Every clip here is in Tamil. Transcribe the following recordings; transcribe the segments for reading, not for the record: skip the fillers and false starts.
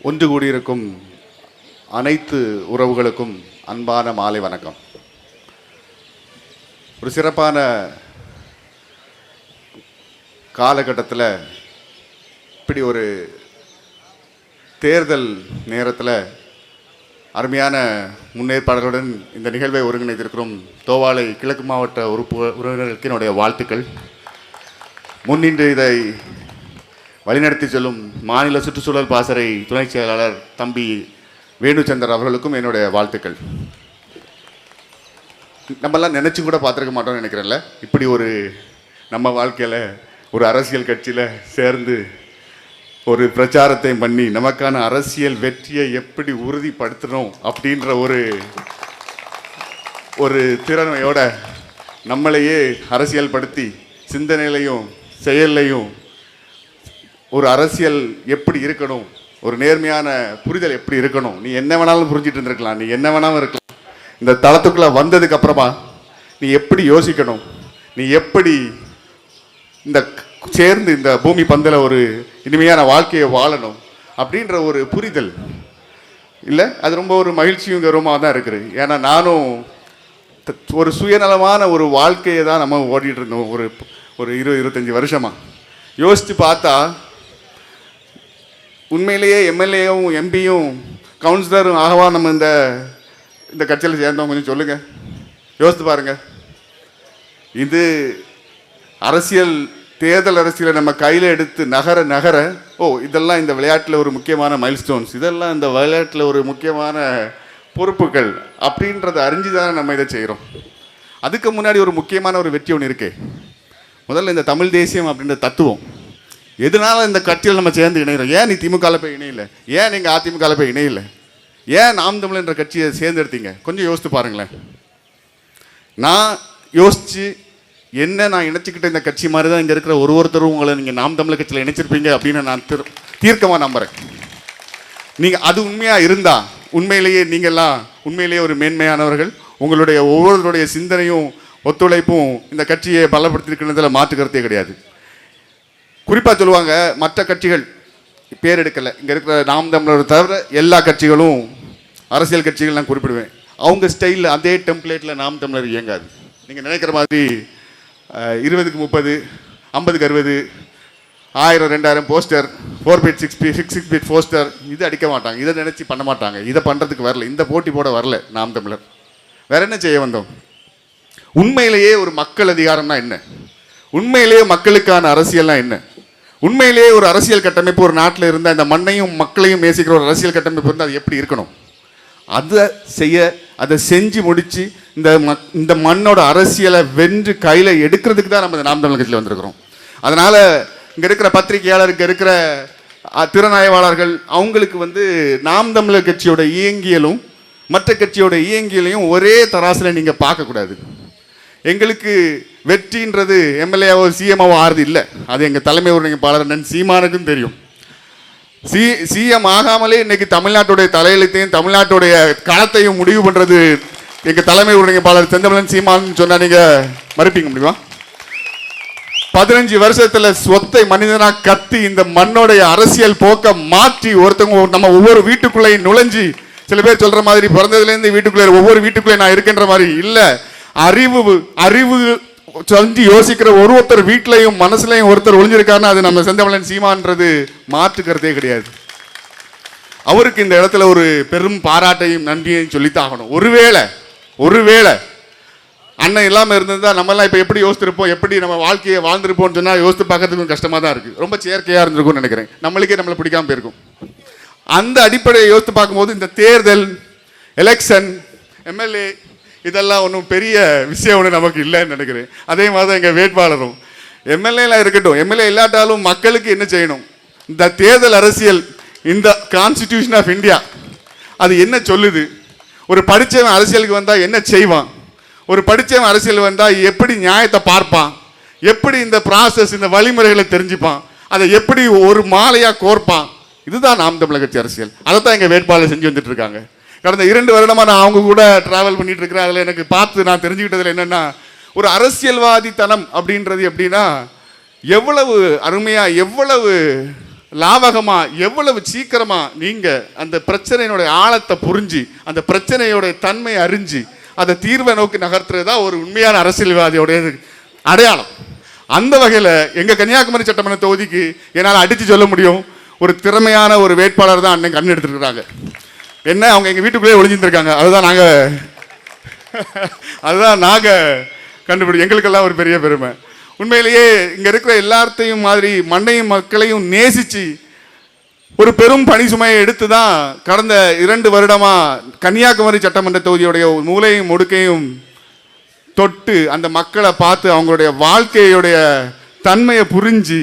ஒன்று கூடியிருக்கும் அனைத்து உறவுகளுக்கும் அன்பான மாலை வணக்கம். ஒரு சிறப்பான காலகட்டத்தில் இப்படி ஒரு தேர்தல் நேரத்தில் அருமையான முன்னேற்பாடுகளுடன் இந்த நிகழ்வை ஒருங்கிணைத்திருக்கிறோம் தோவாளை கிழக்கு மாவட்ட உறவினர்களுக்கு என்னுடைய வாழ்த்துக்கள். முன்னின்று இதை வழிநடத்தி செல்லும் மாநில சுற்றுச்சூழல் பாசறை துணை செயலாளர் தம்பி வேணுச்சந்தர் அவர்களுக்கும் என்னுடைய வாழ்த்துக்கள். நம்மெல்லாம் நினச்சி கூட பார்த்துருக்க மாட்டோம்னு நினைக்கிறேன்ல, இப்படி ஒரு நம்ம வாழ்க்கையில் ஒரு அரசியல் கட்சியில் சேர்ந்து ஒரு பிரச்சாரத்தை பண்ணி நமக்கான அரசியல் வெற்றியை எப்படி உறுதிப்படுத்தணும் அப்படின்ற ஒரு திறமையோட நம்மளையே அரசியல் படுத்தி சிந்தனையிலையும் செயல்லையும் ஒரு அரசியல் எப்படி இருக்கணும், ஒரு நேர்மையான புரிதல் எப்படி இருக்கணும், நீ என்ன வேணாலும் புரிஞ்சிட்டு இருந்திருக்கலாம், நீ என்ன வேணாலும் இருக்கலாம். இந்த தளத்துக்குள்ளே வந்ததுக்கு அப்புறமா நீ எப்படி யோசிக்கணும், நீ எப்படி இந்த சேர்ந்து இந்த பூமி பந்தில் ஒரு இனிமையான வாழ்க்கையை வாழணும் அப்படின்ற ஒரு புரிதல் இல்லை, அது ரொம்ப ஒரு மகிழ்ச்சியும் கௌரவமாக தான் இருக்குது. ஏன்னா நானும் ஒரு சுயநலமான ஒரு வாழ்க்கையை தான் நம்ம ஓடிட்டு இருந்தோம் ஒரு 20-25 வருஷமாக. யோசித்து பார்த்தா உண்மையிலேயே எம்எல்ஏவும் எம்பியும் கவுன்சிலரும் ஆகவா நம்ம இந்த கட்சியில் சேர்ந்தோம்? கொஞ்சம் சொல்லுங்கள், யோசித்து பாருங்கள். இது அரசியல் தேர்தல் அரசியலை நம்ம கையில் எடுத்து நகர இதெல்லாம் இந்த விளையாட்டில் ஒரு முக்கியமான மைல்ஸ்டோன்ஸ், இதெல்லாம் இந்த விளையாட்டில் ஒரு முக்கியமான பொறுப்புகள் அப்படின்றத அறிஞ்சு தானே நம்ம இதை செய்கிறோம். அதுக்கு முன்னாடி ஒரு முக்கியமான ஒரு வெற்றி ஒன்று இருக்கே. முதல்ல இந்த தமிழ் தேசியம் அப்படின்ற தத்துவம் எதனால இந்த கட்சியில் நம்ம சேர்ந்து இணைகிறோம்? ஏன் நீ திமுகவில் போய் இணையில? ஏன் நீங்கள் அதிமுகவில் போய் இணையில? ஏன் நாம் தமிழ் என்ற கட்சியை சேர்ந்தெடுத்தீங்க? கொஞ்சம் யோசித்து பாருங்களேன். நான் யோசித்து நான் இணைச்சிக்கிட்ட இந்த கட்சி மாதிரி தான் இங்கே இருக்கிற ஒருத்தரும் உங்களை நீங்கள் நாம் தமிழ் கட்சியில் இணைச்சிருப்பீங்க அப்படின்னு நான் தீர்க்கமாக நம்புகிறேன். நீங்கள் அது உண்மையாக இருந்தால் உண்மையிலேயே நீங்கள்லாம் உண்மையிலேயே ஒரு மேன்மையானவர்கள். உங்களுடைய ஒவ்வொருவருடைய சிந்தனையும் ஒத்துழைப்பும் இந்த கட்சியை பலப்படுத்திருக்கிறதுல மாற்றுக்கிறதே கிடையாது. குறிப்பாக சொல்லுவாங்க, மற்ற கட்சிகள் பேர் எடுக்கலை, இங்கே இருக்கிற நாம் தமிழர் தவிர எல்லா கட்சிகளும் அரசியல் கட்சிகள் நான் குறிப்பிடுவேன். அவங்க ஸ்டைலில் அதே டெம்ப்ளேட்டில் நாம் தமிழர் இயங்காது. நீங்கள் நினைக்கிற மாதிரி 20க்கு 30, 50க்கு 60, 1000 2000 போஸ்டர், 4 feet 6 feet போஸ்டர் இது அடிக்க மாட்டாங்க. இதை நினச்சி பண்ண மாட்டாங்க. இதை பண்ணுறதுக்கு வரல, இந்த போட்டி போட வரல நாம் தமிழர். வேற என்ன செய்ய வந்தோம்? உண்மையிலேயே ஒரு மக்கள் அதிகாரம்னா என்ன? உண்மையிலேயே மக்களுக்கான அரசியல்னா என்ன? உண்மையிலேயே ஒரு அரசியல் கட்டமைப்பு ஒரு நாட்டில் இருந்தால் இந்த மண்ணையும் மக்களையும் நேசிக்கிற ஒரு அரசியல் கட்டமைப்பு இருந்தால் அது எப்படி இருக்கணும்? அதை செஞ்சு முடித்து இந்த மண்ணோட அரசியலை வென்று கையில் எடுக்கிறதுக்கு தான் நம்ம நாம் தமிழ் கட்சியில் வந்திருக்கிறோம். அதனால் இங்கே இருக்கிற பத்திரிகையாளர், இங்கே இருக்கிற திறனாய்வாளர்கள் அவங்களுக்கு நாம் தமிழர் கட்சியோட இயங்கியலும் மற்ற கட்சியோட இயங்கியலையும் ஒரே தராசில் நீங்கள் பார்க்கக்கூடாது. எங்களுக்கு வெற்றின்றது எம்எல்ஏவோ சிஎம்ஓ ஆறுது இல்லை. அது எங்கள் தலைமை ஒருங்கிணைப்பாளர் சீமானுக்கும் தெரியும். சிஎம் ஆகாமலே இன்னைக்கு தமிழ்நாட்டுடைய தலையெழுத்தையும் தமிழ்நாட்டுடைய களத்தையும் முடிவு பண்ணுறது எங்கள் தலைமை ஒருங்கிணைப்பாளர் செந்தமிழன் சீமான்னு சொன்னால் நீங்கள் மறுப்பீங்க முடியுமா? 15 வருஷத்தில் சொத்தை மனிதனாக கத்தி இந்த மண்ணோடைய அரசியல் போக்க மாற்றி ஒருத்தவங்க நம்ம ஒவ்வொரு வீட்டுக்குள்ளேயும் நுழைஞ்சி, சில பேர் சொல்கிற மாதிரி பிறந்ததுலேருந்து வீட்டுக்குள்ளே ஒவ்வொரு வீட்டுக்குள்ளே நான் இருக்கின்ற மாதிரி இல்லை, அறிவு சொல்லி யோசிக்கிற ஒருத்தர் வீட்டிலையும் மனசுலையும் ஒருத்தர் ஒளிஞ்சிருக்காருன்னா அது நம்ம செந்தமிழன் சீமான்றது மாற்றுக்கிறதே கிடையாது. அவருக்கு இந்த இடத்துல ஒரு பெரும் பாராட்டையும் நன்றியையும் சொல்லித்தாகணும். ஒருவேளை அண்ணன் இல்லாமல் இருந்திருந்தால் நம்மெல்லாம் இப்போ எப்படி யோசிச்சிருப்போம், எப்படி நம்ம வாழ்க்கையை வாழ்ந்துருப்போம்னு சொன்னால் யோசித்து பார்க்கறதுக்கும் கஷ்டமாக தான் இருக்குது. ரொம்ப செயற்கையாக இருந்திருக்கும்னு நினைக்கிறேன். நம்மளை பிடிக்காமல் போயிருக்கும். அந்த அடிப்படையை யோசித்து பார்க்கும்போது இந்த தேர்தல், எலெக்ஷன், எம்எல்ஏ இதெல்லாம் ஒன்றும் பெரிய விஷயம் ஒன்று நமக்கு இல்லைன்னு நினைக்கிறேன். அதே மாதிரி தான் எங்கள் வேட்பாளரும் எம்எல்ஏலாம் இருக்கட்டும், எம்எல்ஏ இல்லாட்டாலும் மக்களுக்கு என்ன செய்யணும்? இந்த தேர்தல் அரசியல், இந்த கான்ஸ்டிடியூஷன் ஆஃப் இந்தியா அது என்ன சொல்லுது? ஒரு படித்தவன் அரசியலுக்கு வந்தால் என்ன செய்வான்? ஒரு படித்தவன் அரசியல் வந்தால் எப்படி நியாயத்தை பார்ப்பான்? எப்படி இந்த ப்ராசஸ், இந்த வழிமுறைகளை தெரிஞ்சுப்பான்? அதை எப்படி ஒரு மாலையாக கோர்ப்பான்? இதுதான் நாம் தமிழர் கட்சி அரசியல். அதை தான் எங்கள் வேட்பாளர் செஞ்சு வந்துட்டு இருக்காங்க. கடந்த 2 வருடமாக நான் அவங்க கூட ட்ராவல் பண்ணிட்டு இருக்கிறேன். அதில் எனக்கு பார்த்து நான் தெரிஞ்சுக்கிட்டதில் என்னென்னா, ஒரு அரசியல்வாதித்தனம் அப்படின்றது எப்படின்னா எவ்வளவு அருமையாக எவ்வளவு லாவகமா எவ்வளவு சீக்கிரமா நீங்க அந்த பிரச்சனையினுடைய ஆழத்தை புரிஞ்சு அந்த பிரச்சனையோட தன்மை அறிஞ்சு அதை தீர்வை நோக்கி நகர்த்துறது தான் ஒரு உண்மையான அரசியல்வாதியோடைய அடையாளம். அந்த வகையில் எங்க கன்னியாகுமரி சட்டமன்ற தொகுதிக்கு என்னால் அடித்து சொல்ல முடியும், ஒரு திறமையான ஒரு வேட்பாளர் தான் அன்னைக்கு கண் எடுத்துருக்காங்க. என்ன அவங்க எங்கள் வீட்டுக்குள்ளேயே ஒளிஞ்சிருக்காங்க. அதுதான் நாங்கள் கண்டுபிடி, எங்களுக்கெல்லாம் ஒரு பெரிய பெருமை. உண்மையிலேயே இங்கே இருக்கிற எல்லாத்தையும் மாதிரி மண்ணையும் மக்களையும் நேசித்து ஒரு பெரும் பணி சுமையை எடுத்து தான் கடந்த 2 வருடமாக கன்னியாகுமரி சட்டமன்ற தொகுதியுடைய மூலையும் முடுக்கையும் தொட்டு அந்த மக்களை பார்த்து அவங்களுடைய வாழ்க்கையுடைய தன்மையை புரிஞ்சு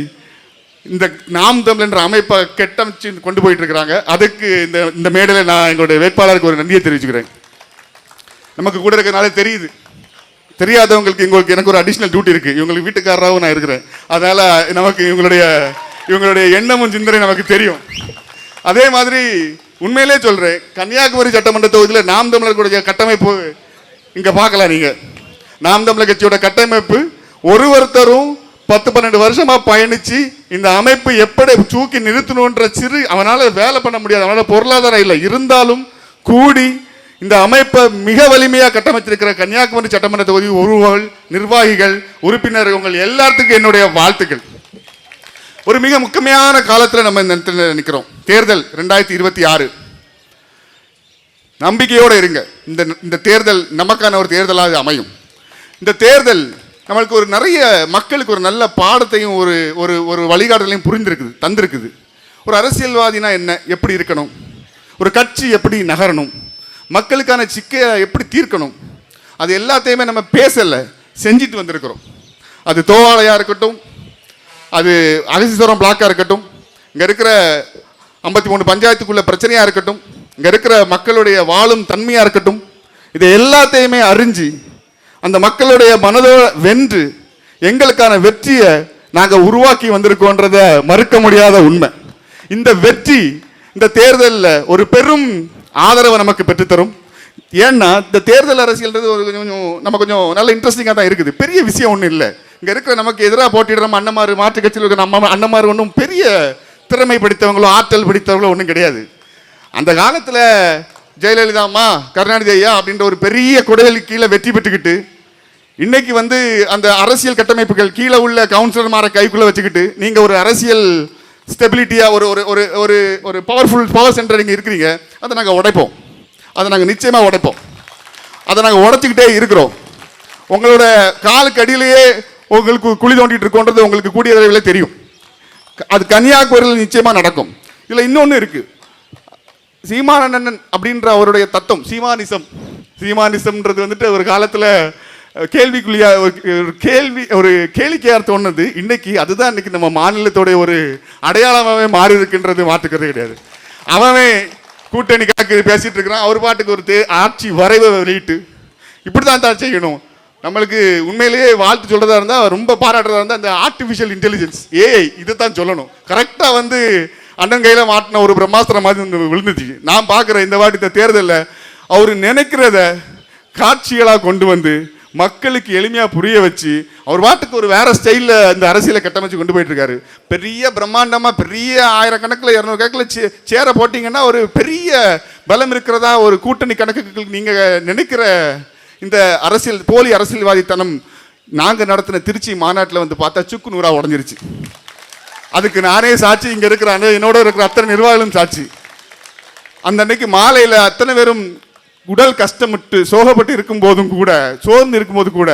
இந்த நாம் தமிழ் என்ற அமைப்பை கெட்டமைச்சு கொண்டு போயிட்டு இருக்கிறாங்க. அதுக்கு இந்த மேடையில் நான் எங்களுடைய வேட்பாளருக்கு ஒரு நன்றியை தெரிவிச்சுக்கிறேன். நமக்கு கூட இருக்கிறதுனால தெரியுது, தெரியாதவங்களுக்கு எனக்கு ஒரு அடிஷ்னல் டியூட்டி இருக்குது. இவங்களுக்கு வீட்டுக்காரராகவும் நான் இருக்கிறேன். அதனால் நமக்கு இவங்களுடைய எண்ணமும் சிந்தனை நமக்கு தெரியும். அதே மாதிரி உண்மையிலே சொல்கிறேன், கன்னியாகுமரி சட்டமன்ற தொகுதியில் நாம் தமிழர்களுடைய கட்டமைப்பு இங்கே பார்க்கலாம். நீங்கள் நாம் தமிழர் கட்சியோட கட்டமைப்பு ஒருத்தரும் 10-12 வருஷமா பயணிச்சு இந்த அமைப்பு எப்படி தூக்கி நிறுத்தணுன்ற அவனால வேலை பண்ண முடியாது, அவனால பொருளாதாரம் இல்லை, இருந்தாலும் கூடி இந்த அமைப்பை மிக வலிமையா கட்டமைச்சிருக்கிற கன்னியாகுமரி சட்டமன்ற தொகுதி உறவுகள், நிர்வாகிகள், உறுப்பினர்கள் உங்கள் எல்லாத்துக்கும் என்னுடைய வாழ்த்துக்கள். ஒரு மிக முக்கியமான காலத்தில் நம்ம இந்த இடத்துல நிற்கிறோம். தேர்தல் 2026. நம்பிக்கையோடு இருங்க. இந்த தேர்தல் நமக்கான ஒரு தேர்தலாக அமையும். இந்த தேர்தல் நம்மளுக்கு ஒரு நிறைய மக்களுக்கு ஒரு நல்ல பாடத்தையும் ஒரு வழிகாட்டலையும் தந்திருக்குது. ஒரு அரசியல்வாதினா என்ன, எப்படி இருக்கணும், ஒரு கட்சி எப்படி நகரணும், மக்களுக்கான சிக்கையை எப்படி தீர்க்கணும், அது எல்லாத்தையுமே நம்ம பேசலை, செஞ்சுட்டு வந்திருக்கிறோம். அது தோவாளையாக இருக்கட்டும், அது அகசீஸ்வரம் பிளாக்காக இருக்கட்டும், இங்கே இருக்கிற 53 பஞ்சாயத்துக்குள்ள பிரச்சனையாக இருக்கட்டும், இங்கே இருக்கிற மக்களுடைய வாழும் தன்மையாக இருக்கட்டும், இதை எல்லாத்தையுமே அறிஞ்சு அந்த மக்களுடைய மனதோட வென்று எங்களுக்கான வெற்றியை நாங்கள் உருவாக்கி வந்திருக்கோன்றத மறுக்க முடியாத உண்மை. இந்த வெற்றி இந்த தேர்தலில் ஒரு பெரும் ஆதரவை நமக்கு பெற்றுத்தரும். ஏன்னா இந்த தேர்தல் அரசியல்ன்றது கொஞ்சம் நல்ல இன்ட்ரெஸ்டிங்காக தான் இருக்குது. பெரிய விஷயம் ஒன்றும் இல்லை. இங்கே இருக்கிற நமக்கு எதிராக போட்டிடுற அண்ணமாரு, மாற்று கட்சியில் இருக்கிற நம்ம அண்ணமாரு ஒன்றும் பெரிய திறமை படித்தவங்களோ ஆற்றல் படித்தவங்களோ ஒன்றும் கிடையாது. அந்த காலத்தில் ஜெயலலிதா அம்மா, கருணாநிதி ஐயா அப்படின்ற ஒரு பெரிய குடையலுக்கு கீழே வெற்றி பெற்றுக்கிட்டு இன்னைக்கு அந்த அரசியல் கட்டமைப்புகள் கீழே உள்ள கவுன்சிலர்மாரை கைக்குள்ளே வச்சுக்கிட்டு நீங்கள் ஒரு அரசியல் ஸ்டெபிலிட்டியாக ஒரு பவர் சென்டர் நீங்கள் இருக்கிறீங்க. அதை நாங்கள் உடைப்போம், அதை நாங்கள் நிச்சயமாக உடைப்போம், அதை நாங்கள் உடைச்சிக்கிட்டே இருக்கிறோம். உங்களோட காலுக்கு அடியிலேயே உங்களுக்கு குழி தோண்டிட்டு இருக்கோன்றது உங்களுக்கு கூடிய விரைவில் தெரியும். அது கன்னியாகுமரியில் நிச்சயமாக நடக்கும். இதில் இன்னொன்று இருக்குது. சீமானண்ணன் அப்படின்ற அவருடைய தத்துவம் சீமானிசம்ன்றது ஒரு காலத்தில் கேள்விக்குள்ளியா ஒரு கேளிக்கையார் தோணுது. இன்னைக்கு அதுதான் இன்னைக்கு நம்ம மாநிலத்தோடைய ஒரு அடையாளமாகவே மாறி இருக்கின்றது, மாற்றுக்கிறதே கிடையாது. அவனே கூட்டணி கணக்கு பேசிட்டு இருக்கிறான். அவர் பாட்டுக்கு ஒரு ஆட்சி வரைவை வெளியிட்டு இப்படி தான் செய்யணும். நம்மளுக்கு உண்மையிலேயே வாழ்த்து சொல்றதா இருந்தால், ரொம்ப பாராட்டுறதா இருந்தால் அந்த ஆர்டிஃபிஷியல் இன்டெலிஜென்ஸ் ஏஐ இதை தான் சொல்லணும். கரெக்டாக அண்ணன் கையில் மாட்டின ஒரு பிரம்மாஸ்திரம் மாதிரி விழுந்துச்சு. நான் பார்க்குறேன் இந்த வாட்டி இந்த தேர்தலில் அவர் நினைக்கிறத காட்சிகளாக கொண்டு மக்களுக்கு எளிமையாக புரிய வச்சு அவர் பாட்டுக்கு ஒரு வேற ஸ்டைலில் இந்த அரசியலை கட்டமைச்சு கொண்டு போயிட்டு இருக்காரு. பெரிய பிரம்மாண்டமாக பெரிய 1000 கணக்கில் 200 கணக்கில் சேரை போட்டிங்கன்னா ஒரு பெரிய பலம் இருக்கிறதா ஒரு கூட்டணி கணக்குகள் நீங்கள் நினைக்கிற இந்த போலி அரசியல்வாதித்தனம் நாங்கள் நடத்தின திருச்சி மாநாட்டில் பார்த்தா சுக்கு நூறாக உடஞ்சிருச்சு. அதுக்கு நானே சாட்சி, இங்கே இருக்கிற என்னோட இருக்கிற அத்தனை நிர்வாகிகளும் சாட்சி. அந்த அன்னைக்கு மாலையில் அத்தனை பேரும் உடல் கஷ்டப்பட்டு சோகப்பட்டு இருக்கும் போதும் கூட, சோர்ந்து இருக்கும்போது கூட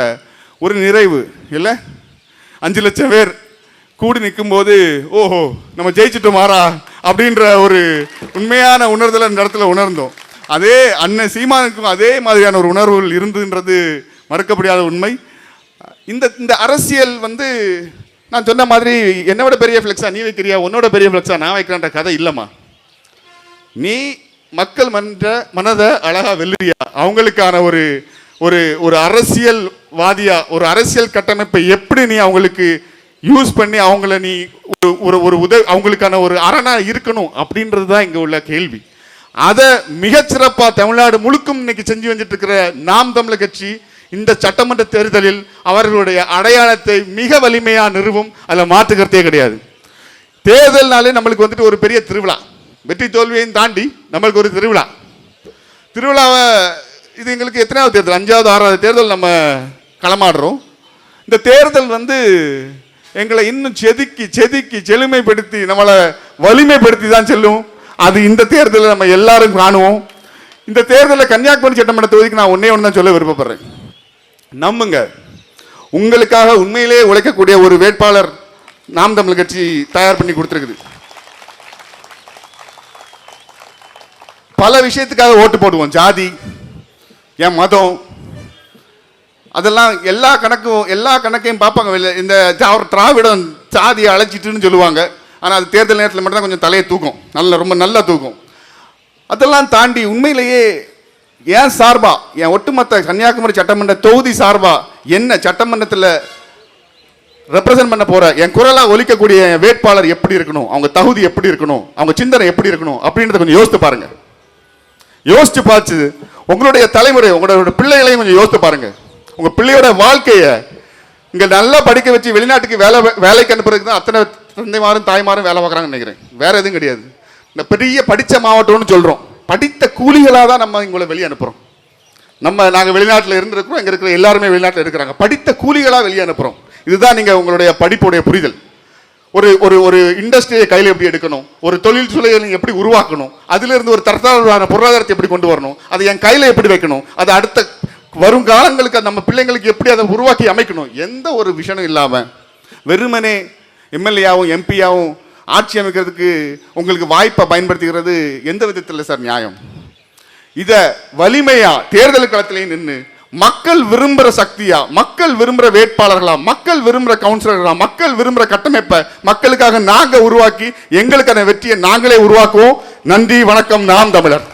ஒரு நிறைவு இல்லை. 5 லட்சம் பேர் கூடி நிற்கும் போது ஓஹோ நம்ம ஜெயிச்சுட்டோம் மாறா அப்படின்ற ஒரு உண்மையான உணர்தலை இந்த இடத்துல உணர்ந்தோம். அதே அண்ணன் சீமானுக்கும் அதே மாதிரியான ஒரு உணர்வுகள் இருந்துன்றது மறுக்க முடியாத உண்மை. இந்த அரசியல் நான் சொன்ன மாதிரி என்னோட பெரிய ஃப்ளெக்ஸா நீ வைக்கிறியா, உன்னோட பெரிய ஃப்ளெக்ஸா நான் வைக்கிறேன்ற கதை இல்லைம்மா. நீ மக்கள் மனதை அழகா வெல்லுறியா, அவங்களுக்கான ஒரு அரசியல்வாதியா ஒரு அரசியல் கட்டமைப்பை எப்படி நீ அவங்களுக்கு யூஸ் பண்ணி அவங்கள நீ அவங்களுக்கான ஒரு அரணா இருக்கணும் அப்படின்றது தான் இங்கே உள்ள கேள்வி. அதை மிகச்சிறப்பாக தமிழ்நாடு முழுக்கும் இன்னைக்கு செஞ்சு வந்துட்டு இருக்கிற நாம் தமிழர் கட்சி இந்த சட்டமன்ற தேர்தலில் அவர்களுடைய அடையாளத்தை மிக வலிமையாக நிறுவும். அதில் மாற்றுக்கிறதே கிடையாது. தேர்தல்னாலே நம்மளுக்கு வந்துட்டு ஒரு பெரிய திருவிழா, வெற்றி தோல்வியையும் தாண்டி நம்மளுக்கு ஒரு திருவிழா. திருவிழாவை இது எங்களுக்கு எத்தனாவது தேர்தல், 5வது 6வது தேர்தல் நம்ம களமாடுறோம். இந்த தேர்தல் வந்து எங்களை இன்னும் செதுக்கி செதுக்கி செழுமைப்படுத்தி நம்மளை வலிமைப்படுத்தி தான் செல்லும். அது இந்த தேர்தலில் நம்ம எல்லாரும் காணுவோம். இந்த தேர்தலில் கன்னியாகுமரி சட்டமன்ற தொகுதிக்கு நான் ஒன்னே ஒன்று தான் சொல்ல விருப்பப்படுறேன். நம்புங்க, உங்களுக்காக உண்மையிலே உழைக்கக்கூடிய ஒரு வேட்பாளர் நாம் தமிழர் கட்சி தயார் பண்ணி கொடுத்துருக்குது. பல விஷயத்துக்காக ஓட்டு போடுவோம், ஜாதி, என் மதம், அதெல்லாம் எல்லா கணக்கையும் பார்ப்பாங்க. இந்த திராவிடம் சாதியை அழைச்சிட்டுன்னு சொல்லுவாங்க. ஆனால் அது தேர்தல் நேரத்தில் மட்டும்தான் கொஞ்சம் தலையை தூக்கும், ரொம்ப நல்லா தூக்கும். அதெல்லாம் தாண்டி உண்மையிலேயே ஏன் சார்பா, என் ஒட்டுமொத்த கன்னியாகுமரி சட்டமன்ற தொகுதி சார்பா என்ன சட்டமன்றத்தில் ரெப்ரசன்ட் பண்ண போற என் குரலா ஒலிக்கக்கூடிய வேட்பாளர் எப்படி இருக்கணும், அவங்க தகுதி எப்படி இருக்கணும், அவங்க சிந்தனை எப்படி இருக்கணும் அப்படின்றத கொஞ்சம் யோசித்து பாருங்க. யோசிச்சு பார்த்து உங்களுடைய தலைமுறை, உங்களோட பிள்ளைகளையும் கொஞ்சம் யோசித்து பாருங்க. உங்க பிள்ளையோட வாழ்க்கையை இங்க நல்லா படிக்க வச்சு வெளிநாட்டுக்கு வேலைக்கு அனுப்புறதுக்கு தான் அத்தனை தந்தைமாரும் தாய்மாரும் வேலை பார்க்குறாங்கன்னு நினைக்கிறேன். வேற எதுவும் கிடையாது. இந்த பெரிய படித்த மாவட்டம்னு சொல்றோம், படித்த கூலிகளாக தான் நம்ம இவங்களை வெளியே அனுப்புறோம். நாங்கள் வெளிநாட்டில் இருந்திருக்கிறோம், இங்கே இருக்கிற எல்லாருமே வெளிநாட்டில் இருக்கிறாங்க, படித்த கூலிகளாக வெளியே அனுப்புறோம். இதுதான் நீங்க உங்களுடைய படிப்புடைய புரிதல். ஒரு ஒரு ஒரு இண்டஸ்ட்ரியை கையில் எப்படி எடுக்கணும், ஒரு தொழில் சூழலை எப்படி உருவாக்கணும், அதுல இருந்து ஒரு தரத்தான பொருளாதாரத்தை எப்படி கொண்டு வரணும், அதை என் கையில் எப்படி வைக்கணும், அது அடுத்த வருங்காலங்களுக்கு நம்ம பிள்ளைங்களுக்கு எப்படி அதை உருவாக்கி அமைக்கணும், எந்த ஒரு விஷயம் இல்லாம வெறுமனே எம்எல்ஏவும் எம்பியாவும் ஆட்சி அமைக்கிறதுக்கு உங்களுக்கு வாய்ப்பை பயன்படுத்துகிறது எந்த விதத்தில் சார் நியாயம்? இத வலிமையா தேர்தல் களத்திலேயே நின்று மக்கள் விரும்புகிற சக்தியா, மக்கள் விரும்புகிற வேட்பாளர்களா, மக்கள் விரும்புகிற கவுன்சிலர்களா, மக்கள் விரும்புகிற கட்டமைப்பை மக்களுக்காக நாங்கள் உருவாக்கி எங்களுக்கான வெற்றியை நாங்களே உருவாக்குவோம். நன்றி, வணக்கம். நாம் தமிழர்.